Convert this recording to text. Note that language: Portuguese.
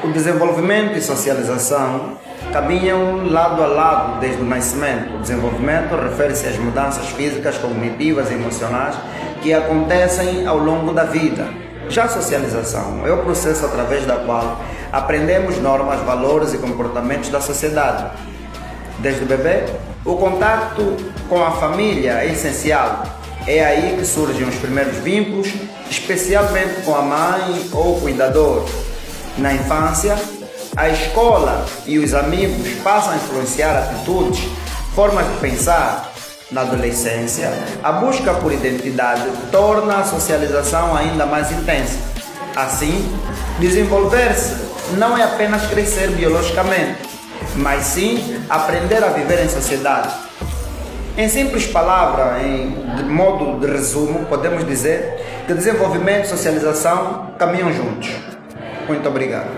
O desenvolvimento e socialização caminham lado a lado desde o nascimento. O desenvolvimento refere-se às mudanças físicas, cognitivas e emocionais que acontecem ao longo da vida. Já a socialização é o processo através da qual aprendemos normas, valores e comportamentos da sociedade. Desde o bebê, o contato com a família é essencial. É aí que surgem os primeiros vínculos, especialmente com a mãe ou o cuidador. Na infância, a escola e os amigos passam a influenciar atitudes, formas de pensar. Na adolescência, a busca por identidade torna a socialização ainda mais intensa. Assim, desenvolver-se não é apenas crescer biologicamente, mas sim aprender a viver em sociedade. Em simples palavras, em modo de resumo, podemos dizer que desenvolvimento e socialização caminham juntos. Muito obrigado.